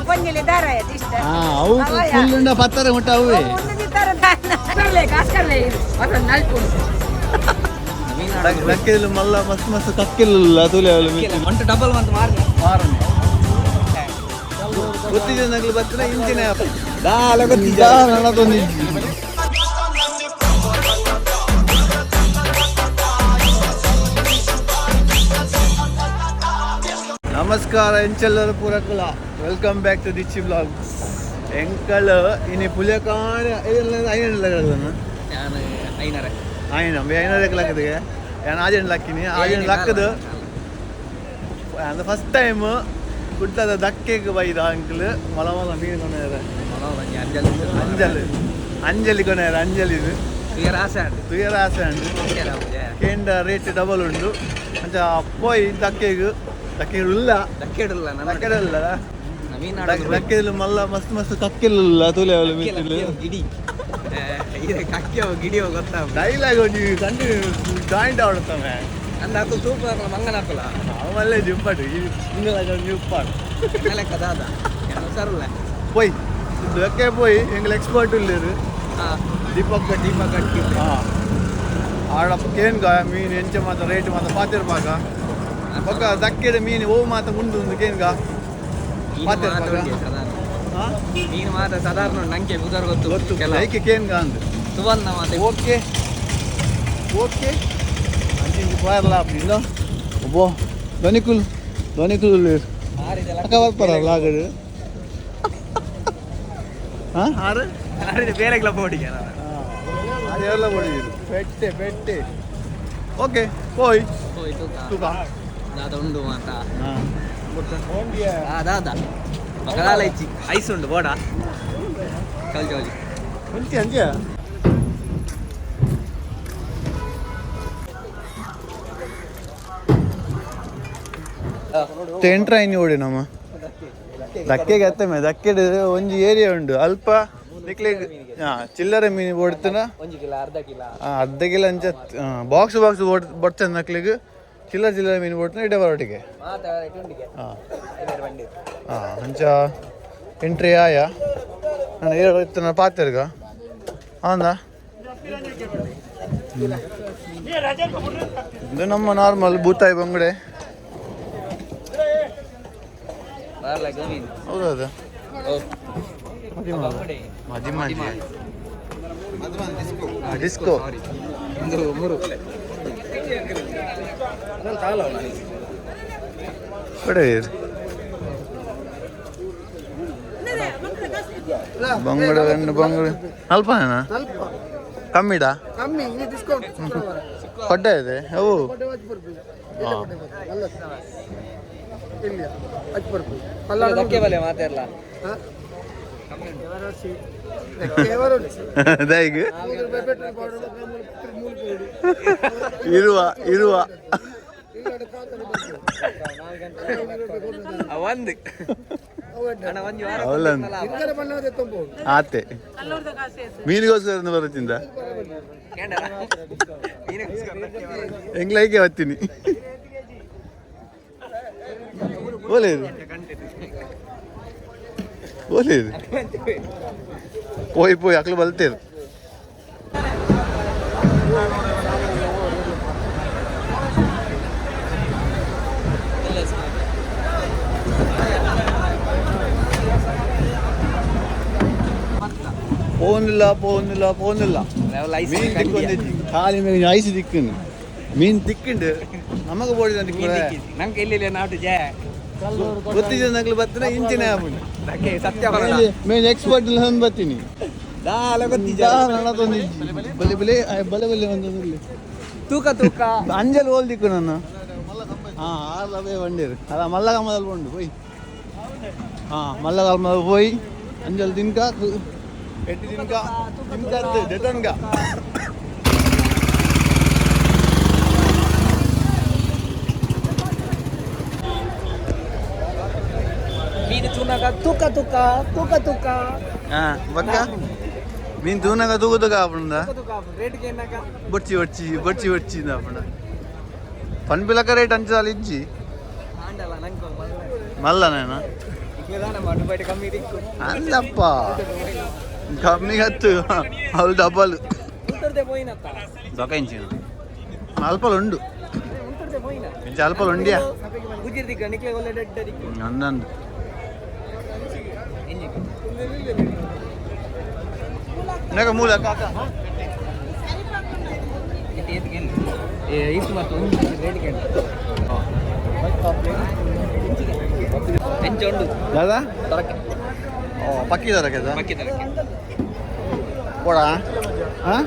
ಪಂಜಲಿ ದಾರ ಆಯ್ತು ಇಷ್ಟ ಅವು ಫುಲ್ ಪತ್ತರ ಮುಟ್ಟ ಅವೇ ರಕ್ಕೆಲು ಮಲ್ಲ ಮಸ್ತ್ ಮಸ್ತ್ ಕಕ್ಕೆಲ್ಲ ತುಲೆ ಒಂಟು ಡಬಲ್ ಮಂತ್ ಮಾರನೆ ಗೊತ್ತಿದೆ ನಗಲು ಬರ್ತಾರೆ ಇಂಚಿನ ದಾಲ ಗೊತ್ತಿದ್ದ ನನ್ನದೊಂದು ನಮಸ್ಕಾರ ಎಂಚೆಲ್ಲರೂ ಪೂರಕಲ ವೆಲ್ಕಮ್ ಬ್ಯಾಕ್ ಟು ದಿಚ್ಚಿ ಬ್ಲಾಗ್ ಎಂಕಲ್ ಇನಿ ಪುಲಿಯಕಾಣ ಐನರಕ್ಕೆ ഞാൻ ആദ്യം ഉണ്ടാക്കിനി ആദ്യം ഉണ്ടാക്കിയത് ഫസ്റ്റ് ടൈം കുട്ടത് ദക്കേക്ക് പോയത് അങ്കിള് മല മല മീൻ കൊണ്ടുവരാ ಅಂಜಲಿ ಕೊನೆಯರ ಅಂಜಲಿ ಇದು ತುಯರ ಆಸೆ ಅಂಡು ಕೇಂಡ ರೇಟ್ ಡಬಲ್ ಉಂಡು ಅಂಚ ಪೋಯಿ ದಕ್ಕೆಗು ದಕ್ಕೆಲ್ಲ ದಕ್ಕೆಲ್ಲ ಮಲ್ಲ ಮಸ್ತ್ ಮಸ್ತ್ ಕಕ್ಕೆಲ್ಲ ತುಲೆ ಅವಳು ಮೀನು ಡೈಲಾಗ್ ನೀವು ಕಂಡು ಜಾಯಿಂಟ್ ಆಡುತ್ತಾನೆ ಅಂದು ಸೂಪರ್ ಮಂಗನ ಹಾಕಲ್ಲ ಅವಲ್ಲೇ ಜಿಂಪಾಡು ಜಿಂಪಾಡು ಸರಲ್ಲ போய் இதுக்கே போய் எங்கள் எக்ஸ்பர்ட் இல்லைரு ದೀಪಕ್ ಆಡಪ್ಪ ಕೇನ್ಗ ಮೀನು ಎಂಚ ಮಾತ್ರ ರೇಟ್ ಮಾತ್ರ ಪಾತಿರ್ಪಾಗ ಪಕ್ಕ ದಕ್ಕೆದ ಮೀನು ಓ ಮಾತ್ರ ಮುಂದೆ ಒಂದು ಕೇನ್ಗ ಪಾತಿರ್ಪಾಗ ಮೀನು ಮಾತ್ರ ಸಾಧಾರಣ ನಂಗೆ ಉದರ್ ಗೊತ್ತು ಲೈಕ್ ಕೇನ್ಗ ಅಂದು ಸುವರ್ಣ ಮಾತ್ರ ಓಕೆ ಅಂಚಿಂಚು ಪಾಯರ್ಲ ಇಲ್ಲ ಒಬ್ಬೋ ಧ್ವನಿಕುಲ್ ಅಕ್ಕ ಬರ್ತಾರಲ್ಲ ಆಗಡು ആറ് പേരെല്ലാം പോടിക്കാൻ അതെല്ലാം പൊടിക്കുന്നു പെട്ടെ ഓക്കെ പോയി അതുണ്ട് മാട്ടാ അതാ മകളാളി ഐസ് ഉണ്ട് പോടാ കളി അഞ്ചാ ಟ್ರೈನ್ ನೋಡಿ ನಮ್ಮ ದಕ್ಕೆಗೆ ಅತ್ತಮೆ ದಕ್ಕೆ ಒಂಜಿ ಏರಿಯಾ ಉಂಡು ಅಲ್ಪ ನಿಕ್ಲಿಗೆ ಚಿಲ್ಲರೆ ಮೀನು ಓಡ್ತಾನ ಅರ್ಧ ಕಿಲೋ ಅಂಚ ಬಾಕ್ಸ್ ಬಡ್ತಾನೆ ನಕ್ಲಿಗೆ ಚಿಲ್ಲರೆ ಮೀನು ಓಡ್ತಾನೆ ಇಡೇ ಬರೋಟಿಗೆ ಅಂಚ ಎಂಟ್ರಿ ಆಯ ನಾನು ಹೇಳ್ತಾನ ಪಾತಿರ್ಗ ಅಂದ ಇದು ನಮ್ಮ ನಾರ್ಮಲ್ ಬೂತಾಯಿ ಬಂಗಡೆ ಹೌದಾ ಡಿಸ್ಕೋ ಬಂಗಡ ಅಲ್ಪನೇನಾ ಕಮ್ಮಿಡಾ ಕೊಡ್ಡ ಇದೆ ಅವು ಮಾತಾಡಲ್ಲ ಇರುವ ಆತೆ ಮೀನಿಗೋಸ್ಕರ ಬರುತ್ತಿಂದ ಎಂಗ್ಲೈಕೆ ಬರ್ತೀನಿ ಒಳ್ಳೇದು పోయి అక్కడ వెళ్తారు പോകുന്നില്ല മീൻ ദിക്കൊന്നിച്ച് കാലി മീൻ ഐസ് ദിക്കുന്നു മീൻ ദിക്കുണ്ട് നമുക്ക് പോയി ನಂಗೆ ಎಲ್ಲಿ ನಾಟು ಗೊತ್ತಿದೆ ನಗಲು ಬರ್ತಾನೆ ಇಂಚಿನ ಸತ್ಯ ಮೇನ್ ಎಕ್ಸ್ಪರ್ಟ್ ಇಲ್ಲ ಅಂದ್ ಬರ್ತೀನಿ ಬಲೆ ಒಂದು ತೂಕ ಅಂಜಲ್ ಹೋಲ್ದಿಕ್ಕು ನಾನು ಆರ್ಲವೇ ಬಂದಿರು ಅದ ಮಲ್ಲಗಮ್ಮದಲ್ಲಿ ಬಂದು ಹೋಯ್ ಮಲ್ಲಗಮ್ಮದಲ್ಲಿ ಹೋಯ್ ಅಂಜಲ್ ತಿನ್ಕ ಎಟ್ಟು ತಿನ್ಕ ಜತನ್ಗ ತೂಕ ಬಕ್ಕ ಮೀನ್ ತೂನಗ ತೂಗುತಗ ಆಪುಂಡ ಬೊಡ್ಚಿ ಆಪುಂಡ ಪನ್ಪಿಲಕ ರೇಟ್ ಅಂಚಾಲ ಇಜ್ಜಿ ಮಲ್ಲನೇನ ಬಯಟ ಕಮ್ಮಿ ಅಲ್ಲಪ್ಪ ಕಮ್ಮಿಗೆ ಹತ್ತು ಅವ್ರು ಡಬ್ಬಲ್ ದೊಕಾಯಿಂಚಿನ ಅಲ್ಪಲು ಉಂಡು ಇಂಚ ಅಲ್ಪಲು ಉಂಡಿಯಾ ಒಂದೊಂದು ಮೂಲ ಕಾಕ दादा पक्की दर पोड़ा हाँ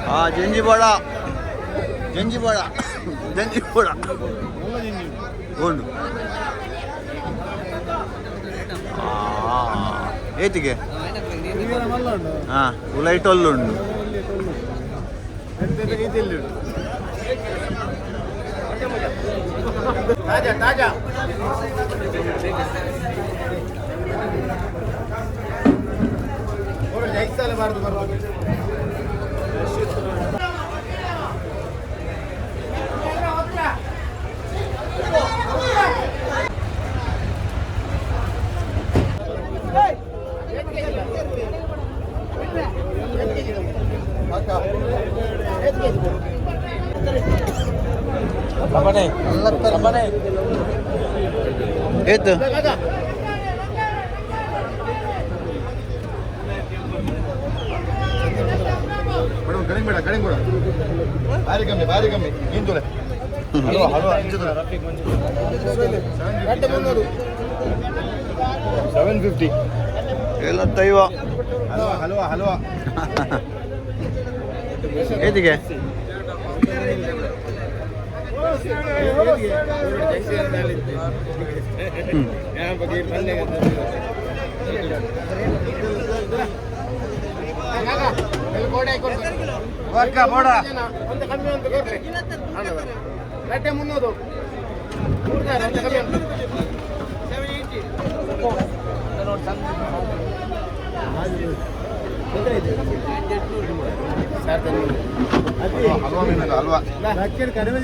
हाँ जंजी बड़ा उंडु ಏತಿಗೆ ಹಾಂ ಉಲೈಟೊಲ್ಲು ಉಂಡು ತಾಜಾ itu ಕಡಿಮೆ ಭಾರಿ ಕಮ್ಮಿ ನಿಂತುಲೆ ಹಲ್ವಾ 750 75 ಹಲ್ವಾ ಏತಿಗೆ ಹಲ್ವಾ ಕಡಿಮೆ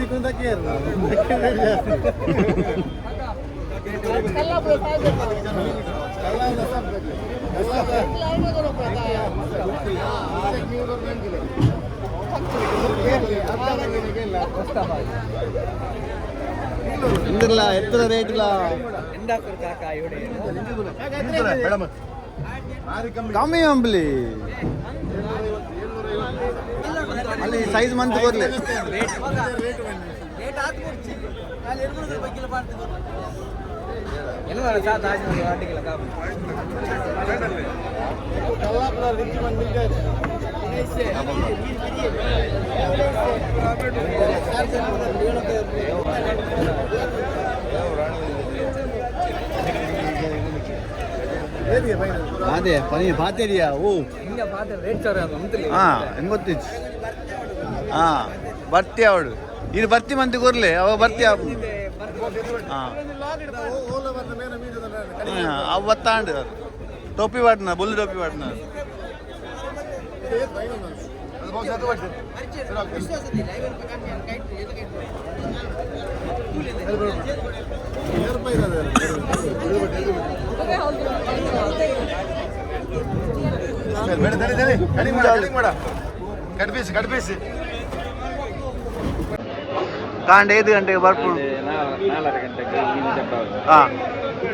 എന്തില്ല എത്ര റേറ്റില്ല ಕಮ್ಮಿ ಅಂಬ್ಲಿ ಅಲ್ಲಿ ಸೈಜ್ ಮಂತ್ ಬರ್ಲಿ ಅದೇ ಪನಿ ಪಾತೇರಿಯಾ ಓ ಹಾಂ ಹೆಂಗೆ ಗೊತ್ತಿತ್ತು ಹಾಂ ಬರ್ತಿ ಅವಳು ಇದು ಬರ್ತಿ ಮಂತಿ ಕೊರ್ಲೆ ಅವ ಬರ್ತಿ ಹಾಂ ಅವ ಬತ್ತಾಂಡು ಟೋಪಿ ಪಾಟ್ನ ಬುಲ್ಲು ಟೋಪಿ ಪಾಟ್ನ ಕಡ್ಪೀಸಿ ಕಾಂಡೆ 5 ಗಂಟೆಗೆ ಬರ್ಕೊಂಡು 4 ಗಂಟೆಗೆ ಹಾಂ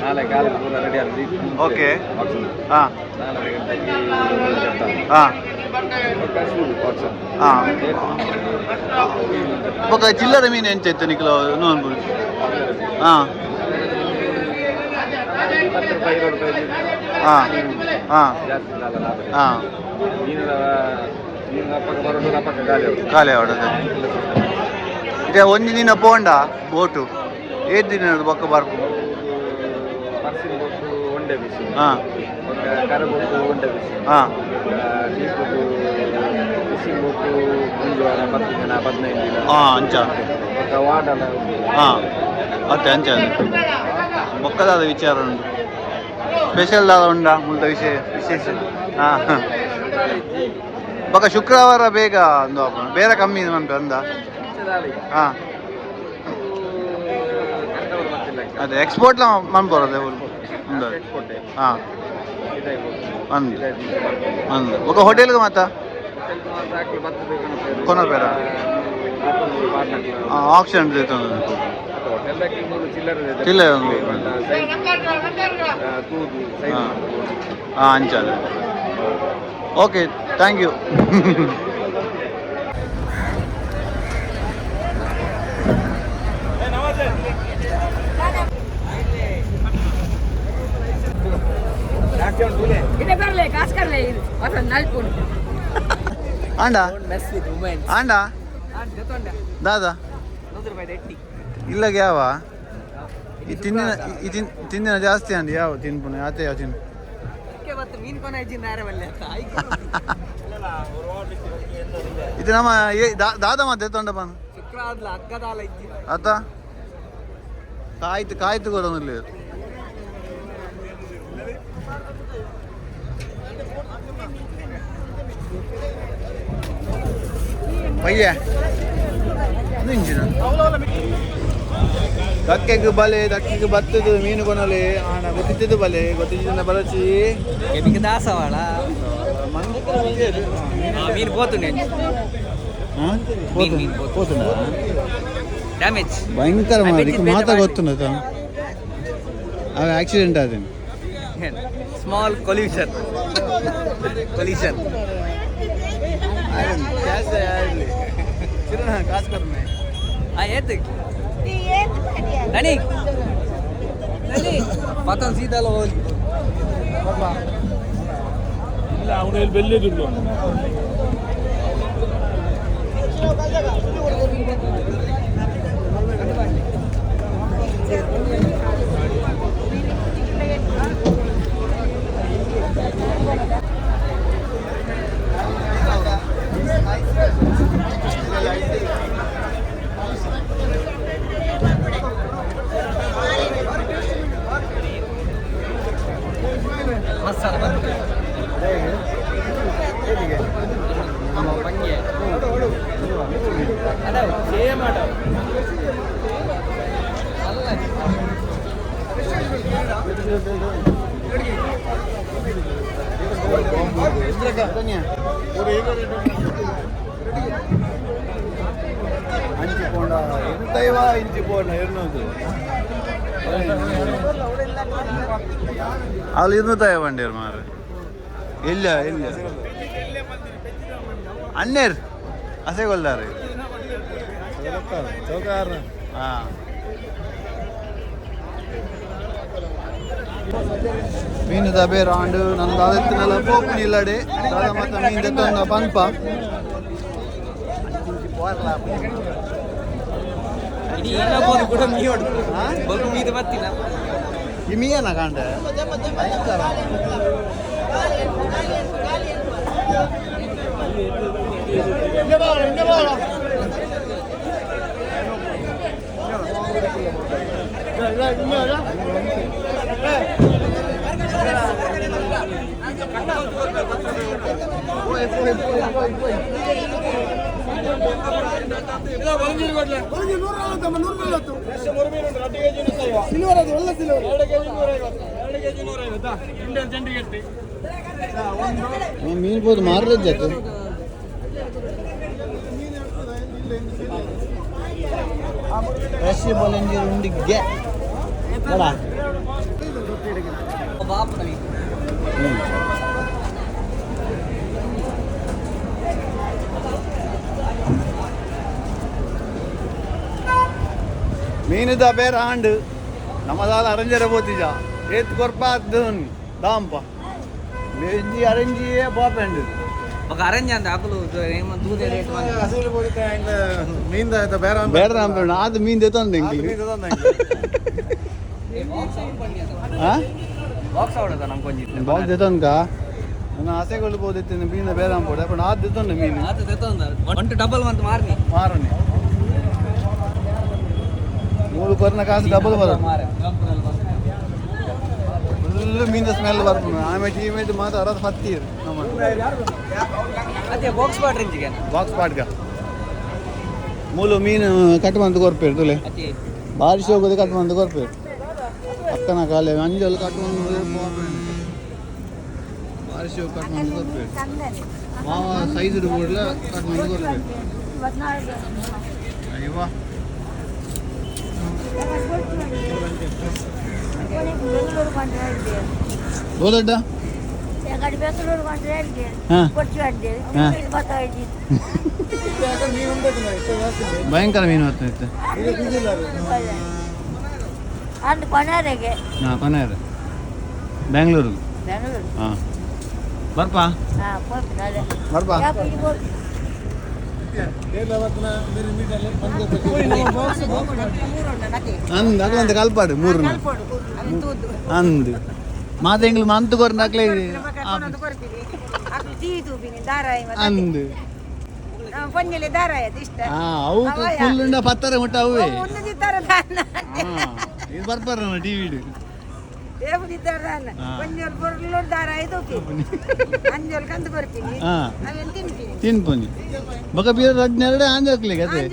ನಾಳೆ ಕಾಲ ಪೂರ ರೆಡಿ ಆಗಿ ಓಕೆ ಹಾಂ 4 ಗಂಟೆಗೆ ಹಾಂ ಹಾಂ ఒక చిల్లర మీన్ ఎంత ఎత్తు నీకు నూనె ಹಾಂ 10 ರೂಪಾಯಿ 20 ರೂಪಾಯಿ ಹಾಂ ಹಾಂ ಜಾಸ್ತಿ ಇಲ್ಲ ಲಾಭ ಹಾಂ ನೀನು ಅಪ್ಪಕ್ಕೆ ಬರೋದು ಅಪ್ಪಕ್ಕೆ ಖಾಲಿ ಖಾಲಿ ಹೊಡೆದು ಇದೇ ಒಂದು ದಿನ ಪೋಂಡ ಬೋಟು ಏಳು ದಿನ ಬೊಕ್ಕ ಬರ್ಕು ಪರ್ಸಿನ ಬೋಟು ಒಂಡೆ ಬಿಸಿ ಹಾಂ ಕರೆ ಬೋಟು ಒಂಡೆ ಬಿಸಿ ಹಾಂ ನೀರು ಫಿಶಿಂಗ್ ಬೋಟು ಒಂದು ವಾರ 10 ದಿನ 15 ದಿನ ಹಾಂ ಅಂಚ ವಾಡಲ್ಲ ಹಾಂ ಮತ್ತೆ ಅಂಚ ಬೊಕ್ಕದಾದ ವಿಚಾರ ಉಂಟು ಸ್ಪೆಷಲ್ ದಾದ ಉಂಡ ಮುಲ್ದ ವಿಶೇಷ ಹಾಂ ಬೊಕ್ಕ ಶುಕ್ರವಾರ ಬೇಗ ಒಂದು ಬೇರೆ ಕಮ್ಮಿ ಉಂಟು ಅಂದ ಹಾಂ ಅದೇ ಎಕ್ಸ್ಪೋರ್ಟ್ಲ ಮನ್ಪರೋದು ಉಂಟು ಹಾಂ ಅಂದು ಅಂದು ఒక ಹೋಟೆಲ್ಗೆ ಮಾತ ಕೊನಪೇರ ಆಕ್ಷನ್ ಚಿಲ್ಲರೆ ಹಾಂ ಅಂಚ ಓಕೆ ಥ್ಯಾಂಕ್ ಯು ಆಂಡ ಆಂಡ ದಾದಾ ಇಲ್ಲ ಯಾವ ಈ ತಿಂದಿನ ಜಾಸ್ತಿ ಅಂಡಿ ಯಾವ ತಿನ್ಪುನ ಆತೆ ಯಾವ ತಿನ್ ಇದು ನಮ್ಮ ದಾದ ಮತ್ತೆ ತೊಂಡ ಬಂದು ಆತ ಕಾಯ್ತು ಗೊತ್ತೊಂದಿಲ್ಲ ಭಯ್ಯ ದಕ್ಕೆಗೆ ಬಲೆ ದಕ್ಕೆಗೆ ಬತ್ತದು ಮೀನು ಕೊನಲೆ ಆಣ ಗೊತ್ತಿದ್ದು ಬಲೆ ಗೊತ್ತಿದ್ದ ಬರಚಿ ದಾಸವಾಳ ಮೀನು పోతుంది ಡ್ಯಾಮೇಜ್ ಭಯಂಕರ ಮಾಡಿ ಮಾತಾ ಗೊತ್ತುಂಡ ಅವ ಆಕ್ಸಿಡೆಂಟ್ ಆದ ಸ್ಮಾಲ್ ಕೊಲ್ಯೂಷನ್ खास कर मैं येते ननी पतन सीधा लो पापा ಇಲ್ಲ ಅವನು ಇಲ್ಲಿ ಬೆಲ್ಲಿದಿಲ್ಲ ಹಂಚಿಕೊಂಡ ಎಂತೈವ ಹಿಂಚಿಕೊಂಡ ಎನ್ನೋದು ಅಲ್ಲಿ ಇರ್ನುತ್ತಾಯ ಬಂಡೇರು ಮಾರ ಇಲ್ಲ ಅನ್ನೇರ್ ಹಸೆಗೊಲ್ದಾರೆ ಹಾಂ ಮೀನು ದಬೆ ರಾಂಡು ನನ್ನ ದಾದತ್ತಿನೆಲ್ಲ ಪೋಪು ನಿಲ್ಲಡೆ ದಾದ ಮತ್ತು ಮೀನು ಜೊತ್ತೊಂದ ಪಂಪ ಈ ಮೀಯನ ಕಾಂಡ ಮೀನು ಬೋದು ಮಾರದ್ ಜಾತು ರಶ್ಯ ಬೊಲಂಜೀರು ಉಂಡಿಗೆ ಮೀನು ದಬೆ ರಾಂಡು ನಮ್ಮದಾದ ಅರಂಜರ ಬೋತಿಜ ಏತ್ ಕೊರ್ಪಾದ ದಾಂಪ ವೆಜ್ಜಿ ಅರೆಂಜಿ ಬಾಪೆಂಡ್ ఒక అరేంజ్ అంది ఆకులు ఏమో దూదే రేట్ ಬೇಡ ಅಂಬೇಡ ಅದು ಮೀನ್ ತೆತ್ತಂದು బాక్స్ అవడదా నాకు కొంచెం ಬಾಕ್ಸ್ ತೆತ್ತಂದ ನಾನು ಆಸೆಗೊಳ್ಬೋದಿತ್ತು ಮೀನ ಬೇರೆ ಅಂಬೋಡ ಬಟ್ ಅದು ತೆತ್ತಂದು ಮೀನು ಆತ తెతందా వంట డబ్బులు మంత మారని ಮಾರನೆ ಮೂರು ಕೊರ್ನ ಕಾಸು ಡಬಲ್ ಬರೋದು ಫುಲ್ ಮೀನಿನ ಸ್ಮೆಲ್ ಬರ್ತದೆ ಆಮೇಲೆ ಟೀಮೇಟ್ ಮಾತ್ರ ಅರದು ಹತ್ತಿರು ನಮ್ಮ ಅದೇ ಬಾಕ್ಸ್ ಬಾಟ್ರಿಂಗ್ ಗೆ ಬಾಕ್ಸ್ ಪಾಟ್ಗ ಮೂಲು ಮೀನು ಕಟ್ ಮಂತ್ ಕೊರ್ಪೇರು ತುಲೆ ಅದೇ ಬಾರಿಶ್ ಹೋಗೋದು ಕಟ್ ಮಂತ್ ಕೊರ್ಪೇರು ಅಕ್ಕನ ಕಾಲೇ ಅಂಜಲ್ ಕಟ್ ಮಂತ್ ಬಾರಿಶ್ ಕಟ್ ಮಂತ್ ಕೊರ್ಪೇರು ಮಾವ ಸೈಜ್ ಬೋರ್ಡ್ಲ ಕಟ್ ಮಂತ್ ಕೊರ್ಪೇರು ಅಯ್ಯವ್ವ ಬೋದಡ್ಡ ಭಯಂಕರ ಮೀನು ಬರ್ತಿತ್ತು ಹಾಂ ಕೊನೆಯರು ಬೆಂಗಳೂರು ಹಾಂ ಬರ್ಪಾ ಬರ್ಪಾ ಅಂದ್ ಅಗ್ಲಂತ ಕಲ್ಪಾಡು ಮೂರು ಅಂದು ಮಾತ ಎಂಗ್ಲು ಮಂತು ಕೊರ ನಕ್ಲೆ ಅಂದು ಅವು ಫುಲ್ ಪತ್ತರ ಮುಟ್ಟ ಅವೇ ಇದು ಬರ್ಪಾರ ಟಿವಿ ತಿನ್ಪುನಿ ಬಕ ಬೀರ ರಡ್ನೆರಡು ಆಂಜೋಕ್ಲಿಗೆ ಅದೇ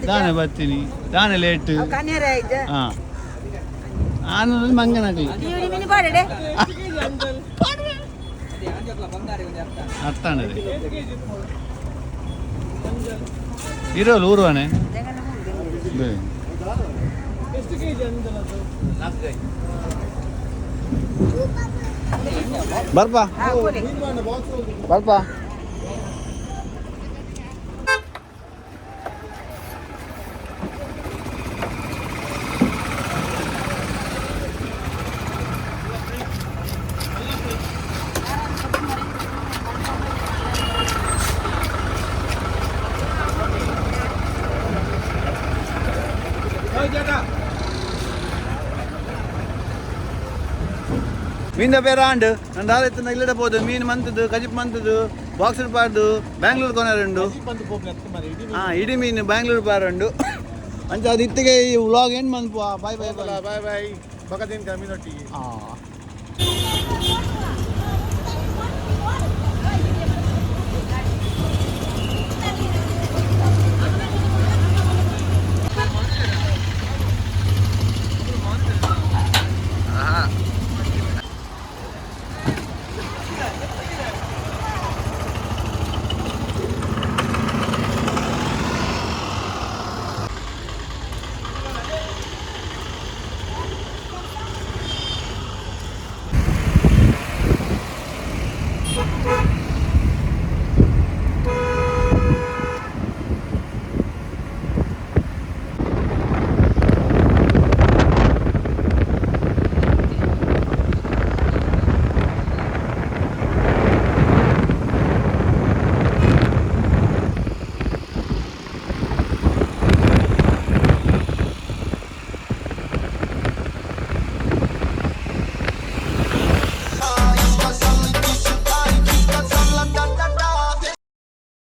ದಾನೆ ಬರ್ತೀನಿ ದಾನೆ ಲೇಟ್ ಹಾಂ ಆನಂದ ಮಂಗನಾಗ್ಲಿ ಅರ್ಥಾಣದೆ ಇರೋಲ್ಲ ಊರುವಾನೆ ಬರ್ಪಾ ಬರ್ಪಾ ಮೀನ ಬೇರೆ ಆಂಡು ನನ್ನ ದಾರ ಇಲ್ಲಡೆ ಹೋದು ಮೀನು ಮಂತದ್ದು ಕಜಿಪ್ ಮಂತದ್ದು ಬಾಕ್ಸ್ ಪಾರ್ದು ಬ್ಯಾಂಗ್ಳೂರು ಕೊನೆರುಂಡು ಹಾಂ ಇಡೀ ಮೀನು ಬ್ಯಾಂಗ್ಳೂರು ಪಾರುಂಡು ಅಂಚ ಅದು ಇತ್ತಿಗೆ ಈ ವ್ಲಾಗ್ ಏನು ಮಂತ್ಪ ಬಾಯ್ ಬಾಯ್ ಬಾಯ್ ಬಾಯ್ ಬಾಯ್ ಬಗದಿನ ಮೀನೊಟ್ಟಿಗೆ ಹಾಂ